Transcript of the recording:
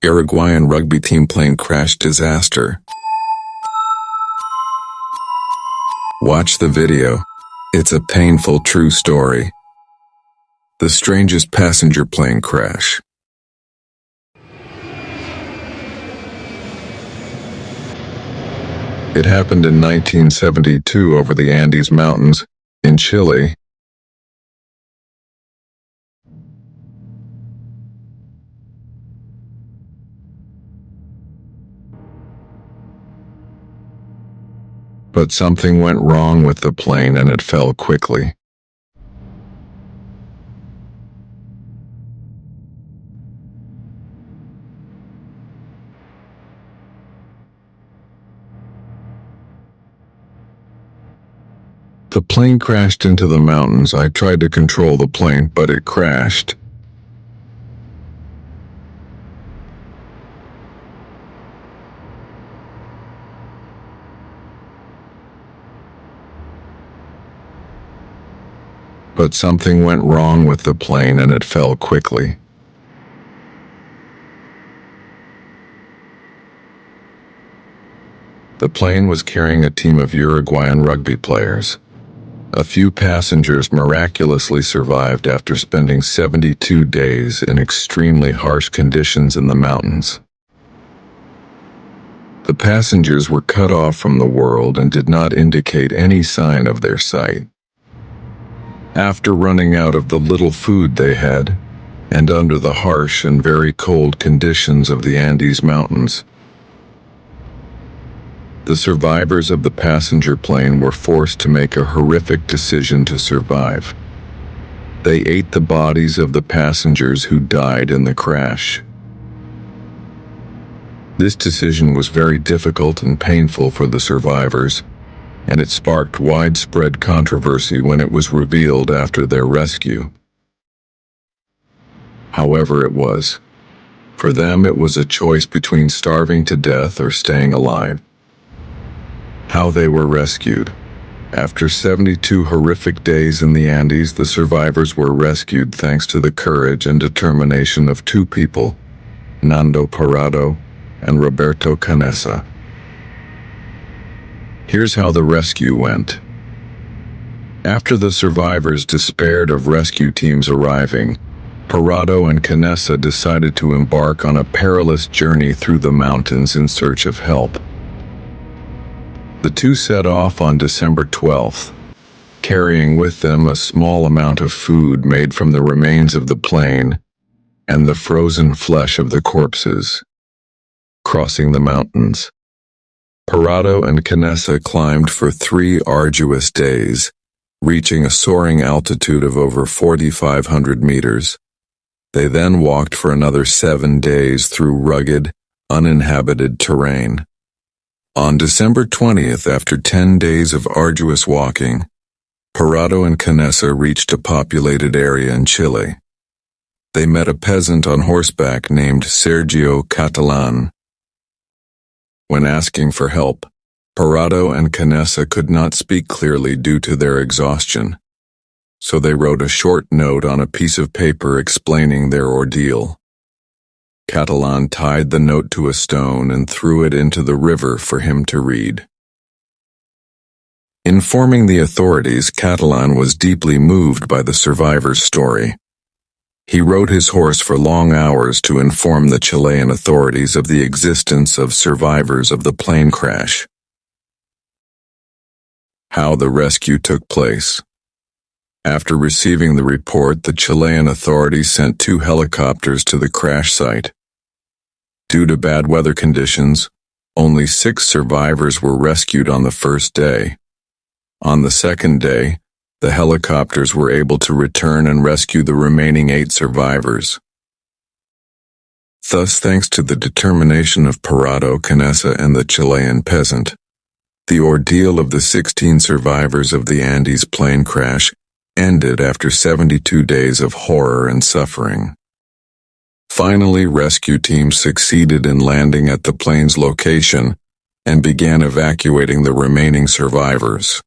Uruguayan rugby team plane crash disaster. Watch the video. It's a painful true story. The strangest passenger plane crash. It happened in 1972 over the Andes Mountains in Chile. But something went wrong with the plane and it fell quickly. The plane crashed into the mountains. I tried to control the plane, but it crashed. But something went wrong with the plane and it fell quickly. The plane was carrying a team of Uruguayan rugby players. A few passengers miraculously survived after spending 72 days in extremely harsh conditions in the mountains. The passengers were cut off from the world and did not indicate any sign of their sight. After running out of the little food they had, and under the harsh and very cold conditions of the Andes Mountains, the survivors of the passenger plane were forced to make a horrific decision to survive. They ate the bodies of the passengers who died in the crash. This decision was very difficult and painful for the survivors, and it sparked widespread controversy when it was revealed after their rescue. However, for them it was a choice between starving to death or staying alive. How they were rescued. After 72 horrific days in the Andes, the survivors were rescued thanks to the courage and determination of two people, Nando Parrado and Roberto Canessa. Here's how the rescue went. After the survivors despaired of rescue teams arriving, Parrado and Canessa decided to embark on a perilous journey through the mountains in search of help. The two set off on December 12th, carrying with them a small amount of food made from the remains of the plane and the frozen flesh of the corpses. Crossing the mountains, Parrado and Canessa climbed for 3 arduous days, reaching a soaring altitude of over 4,500 meters. They then walked for another 7 days through rugged, uninhabited terrain. On December 20th, after 10 days of arduous walking, Parrado and Canessa reached a populated area in Chile. They met a peasant on horseback named Sergio Catalan. When asking for help, Parrado and Canessa could not speak clearly due to their exhaustion, so they wrote a short note on a piece of paper explaining their ordeal. Catalan tied the note to a stone and threw it into the river for him to read. Informing the authorities, Catalan was deeply moved by the survivors' story. He rode his horse for long hours to inform the Chilean authorities of the existence of survivors of the plane crash. How the rescue took place. After receiving the report, the Chilean authorities sent 2 helicopters to the crash site. Due to bad weather conditions, only 6 survivors were rescued on the first day. On the second day, the helicopters were able to return and rescue the remaining 8 survivors. Thus, thanks to the determination of Parrado, Canessa, and the Chilean peasant, the ordeal of the 16 survivors of the Andes plane crash ended after 72 days of horror and suffering. Finally, rescue teams succeeded in landing at the plane's location and began evacuating the remaining survivors.